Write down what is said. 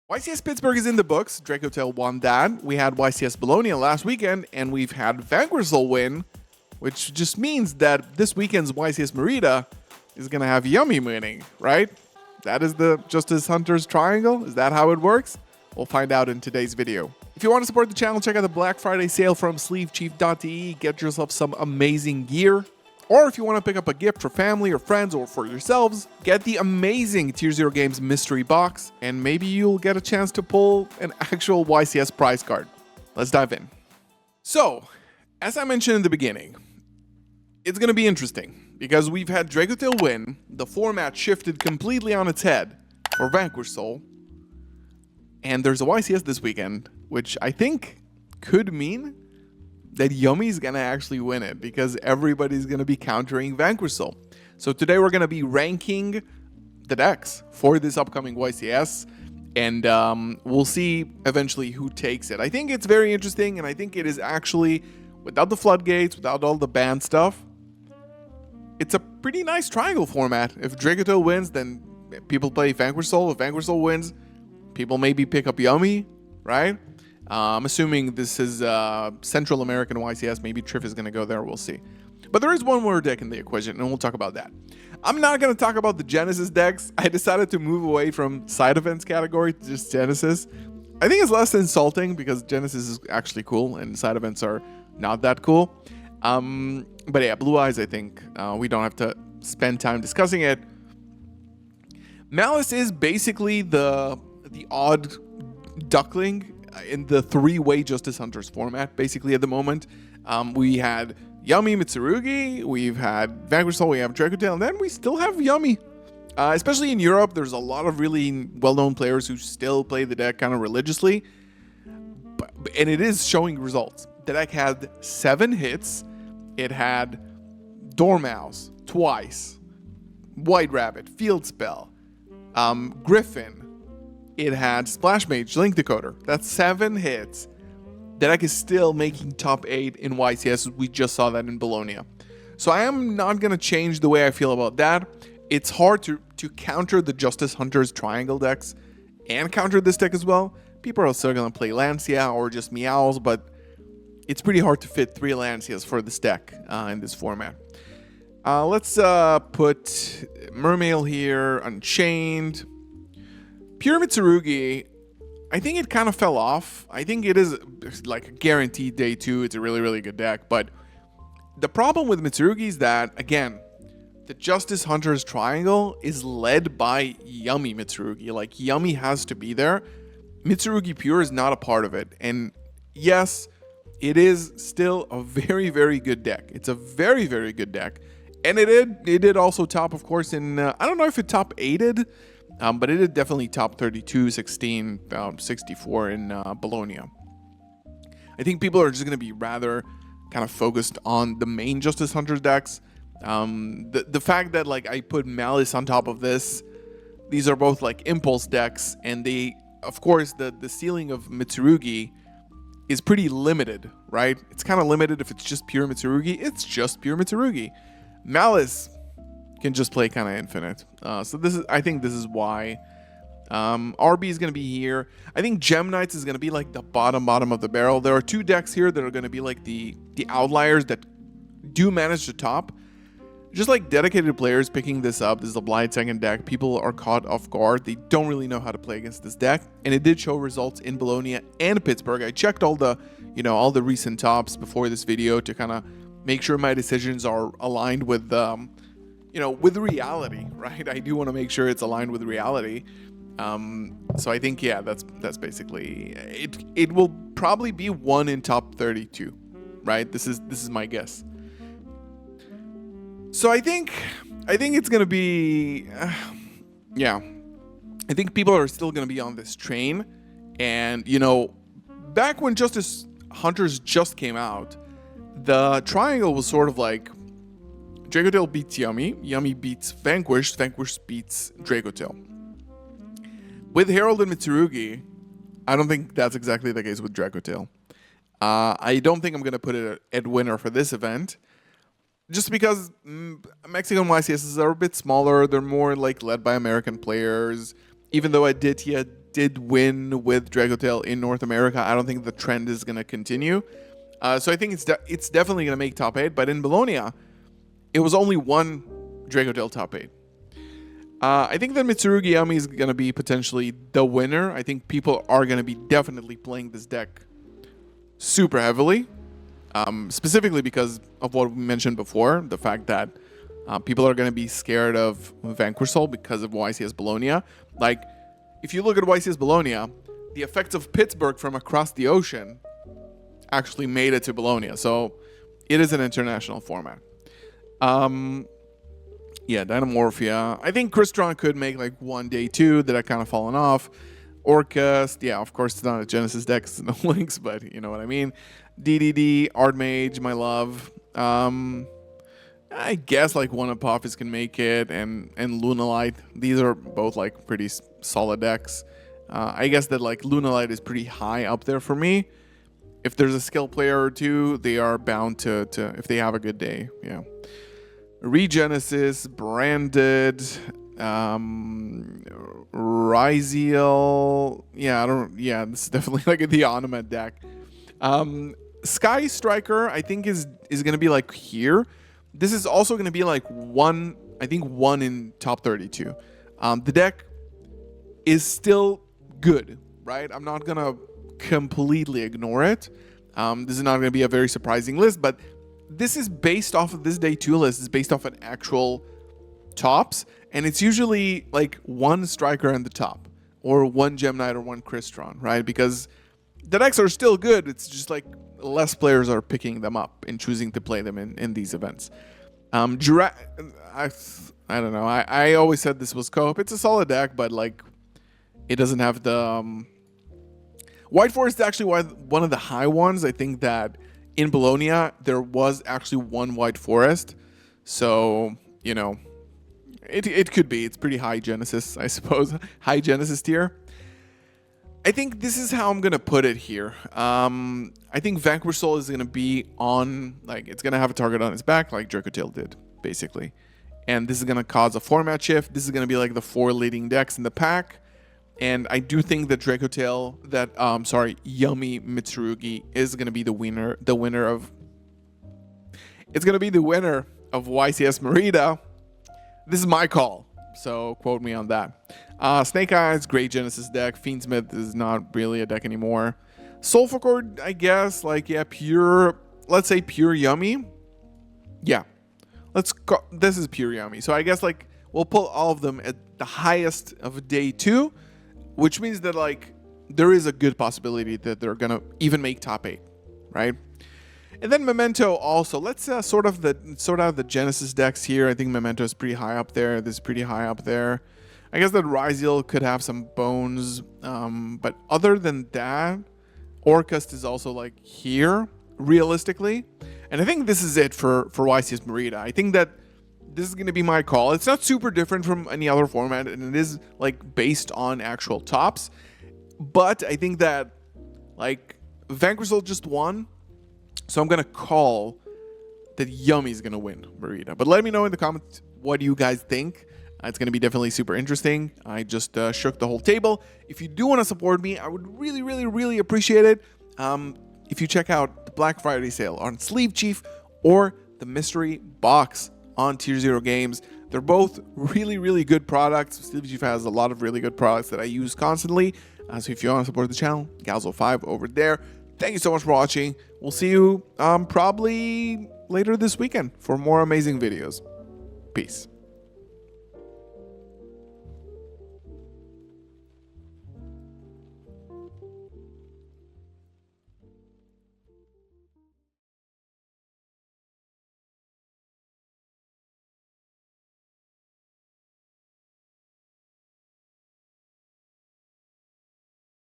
YCS Pittsburgh is in the books. Dracotail won that. We had YCS Bologna last weekend, and we've had Vanquersol win, which just means that this weekend's YCS Merida is going to have Yummy winning, right? That is the Justice Hunters triangle. Is that how it works? We'll find out in today's video. If you want to support the channel, check out the Black Friday sale from sleevechief.de. Get yourself some amazing gear. Or if you want to pick up a gift for family or friends or for yourselves, get the amazing Tier 0 Games mystery box, and maybe you'll get a chance to pull an actual YCS prize card. Let's dive in. So, as I mentioned in the beginning, it's going to be interesting because we've had Dracotail win, the format shifted completely on its head for Vanquersol, and there's a YCS this weekend, which I think could mean that Yummy's gonna actually win it because everybody's gonna be countering Vanquersol. So today we're gonna be ranking the decks for this upcoming YCS, and we'll see eventually who takes it. I think it's very interesting, and I think it is actually, without the floodgates, without all the ban stuff, it's a pretty nice triangle format. If Dracotail wins, then people play Vanquersol. If Vanquersol wins, people maybe pick up Yummy, right? I'm assuming this is Central American YCS. Maybe Triff is going to go there. We'll see. But there is one more deck in the equation, and we'll talk about that. I'm not going to talk about the Genesis decks. I decided to move away from side events category to just Genesis. I think it's less insulting because Genesis is actually cool, and side events are not that cool. But yeah, Blue Eyes, I think we don't have to spend time discussing it. Malice is basically the odd duckling in the three-way Justice Hunters format, basically at the moment. We had Yummy, Mitsurugi, we've had Vanquersol, we have Dracotail, and then we still have Yummy. Especially in Europe, there's a lot of really well-known players who still play the deck kind of religiously, and it is showing results. The deck had 7 hits. It had Dormouse twice, White Rabbit, Field Spell, Griffin. It had Splash Mage, Link Decoder. That's 7 hits. The deck is still making top 8 in YCS. We just saw that in Bologna. So I am not going to change the way I feel about that. It's hard to counter the Justice Hunters triangle decks and counter this deck as well. People are still going to play Lancia or just Meows, but it's pretty hard to fit 3 Lancias for this deck in this format. Let's put Mermail here, Unchained. Pure Mitsurugi, I think it kind of fell off. I think it is like a guaranteed day 2. It's a really, really good deck. But the problem with Mitsurugi is that, again, the Justice Hunters triangle is led by Yummy Mitsurugi. Like, Yummy has to be there. Mitsurugi Pure is not a part of it. And yes, it is still a very, very good deck. It's a very, very good deck. And it did also top, of course, in... I don't know if it top 8'd, but it did definitely top 32, 16, 64 in Bologna. I think people are just going to be rather kind of focused on the main Justice Hunters decks. The fact that like I put Malice on top of this, these are both like impulse decks, and they, of course, the ceiling of Mitsurugi is pretty limited, right? It's kind of limited if it's just pure Mitsurugi. It's just pure Mitsurugi. Malice can just play kind of infinite. So I think this is why RB is going to be here. I think Gem Knights is going to be like the bottom of the barrel. There are 2 decks here that are going to be like the outliers that do manage to top. Just like dedicated players picking this up. This is a blind second deck. People are caught off guard. They don't really know how to play against this deck. And it did show results in Bologna and Pittsburgh. I checked all the recent tops before this video to kind of make sure my decisions are aligned with with reality, right? I do want to make sure it's aligned with reality. So I think, yeah, that's basically it. It will probably be 1 in top 32, right? This is my guess. So I think it's gonna be, yeah. I think people are still gonna be on this train, and back when Justice Hunters just came out, the triangle was sort of like Dracotail beats Yummy, Yummy beats Vanquish, Vanquish beats Dracotail. With Herald and Mitsurugi, I don't think that's exactly the case with Dracotail. I don't think I'm going to put it at winner for this event. Just because Mexican YCSs are a bit smaller, they're more like led by American players. Even though Aditya did win with Dragotail in North America. I don't think the trend is going to continue. So I think it's definitely going to make top 8. But in Bologna, it was only one Dragotail top 8. I think that Mitsurugi Yami is going to be potentially the winner. I think people are going to be definitely playing this deck super heavily. Specifically because of what we mentioned before. The fact that people are going to be scared of Vanquish Soul because of YCS Bologna. Like, if you look at YCS Bologna, the effects of Pittsburgh from across the ocean actually made it to Bologna. So it is an international format. Yeah, Dynamorphia. I think Crystron could make like one day 2 that I kind of fallen off. Orcust, yeah, of course it's not a Genesis deck, it's no links, but you know what I mean. DDD, Artmage, my love. I guess like one Apophis can make it, and Lunalight. These are both like pretty solid decks. I guess that like Lunalight is pretty high up there for me. If there's a skill player or two, they are bound to if they have a good day. Yeah. Regenesis, Branded, Ryziel. Yeah, this is definitely like the Onomet deck. Sky Striker, I think is gonna be like here. This is also gonna be like one in top 32. The deck is still good, right? I'm not gonna completely ignore it. This is not gonna be a very surprising list, but this is based off of this day 2 list. Is based off an actual tops, and it's usually like one striker in the top, or one Gem Knight or one Crystron, right? Because the decks are still good. It's just like less players are picking them up and choosing to play them in these events. I don't know. I always said this was co-op. It's a solid deck, but like it doesn't have the White Forest is actually one of the high ones. I think that in Bologna there was actually one White Forest, so you know it could be. It's pretty high Genesis, I suppose. High Genesis tier. I think this is how I'm gonna put it here. I think Vanquish Soul is gonna be on, like, it's gonna have a target on its back, like Dracotail did, basically. And this is gonna cause a format shift. This is gonna be like the 4 leading decks in the pack. And I do think that Yami Mitsurugi is gonna be the winner. It's gonna be the winner of YCS Merida. This is my call, so quote me on that. Snake Eyes, great Genesis deck. Fiendsmith is not really a deck anymore. Soulful Cord, I guess, like, yeah, let's say pure Yummy. Yeah, this is pure Yummy. So I guess, like, we'll pull all of them at the highest of day 2, which means that, like, there is a good possibility that they're gonna even make top 8, right? And then Memento also. Let's sort out the Genesis decks here. I think Memento is pretty high up there. This is pretty high up there. I guess that Ryziel could have some bones. But other than that, Orcust is also like here, realistically. And I think this is it for YCS Merida. I think that this is going to be my call. It's not super different from any other format, and it is like based on actual tops. But I think that like Vanquish Soul just won. So I'm going to call that Yummy's going to win Merida. But let me know in the comments what you guys think. It's going to be definitely super interesting. I just shook the whole table. If you do want to support me, I would really, really, really appreciate it. If you check out the Black Friday sale on Sleeve Chief or the Mystery Box on Tier 0 Games. They're both really, really good products. Sleeve Chief has a lot of really good products that I use constantly. So if you want to support the channel, galzo5 over there. Thank you so much for watching. We'll see you probably later this weekend for more amazing videos. Peace.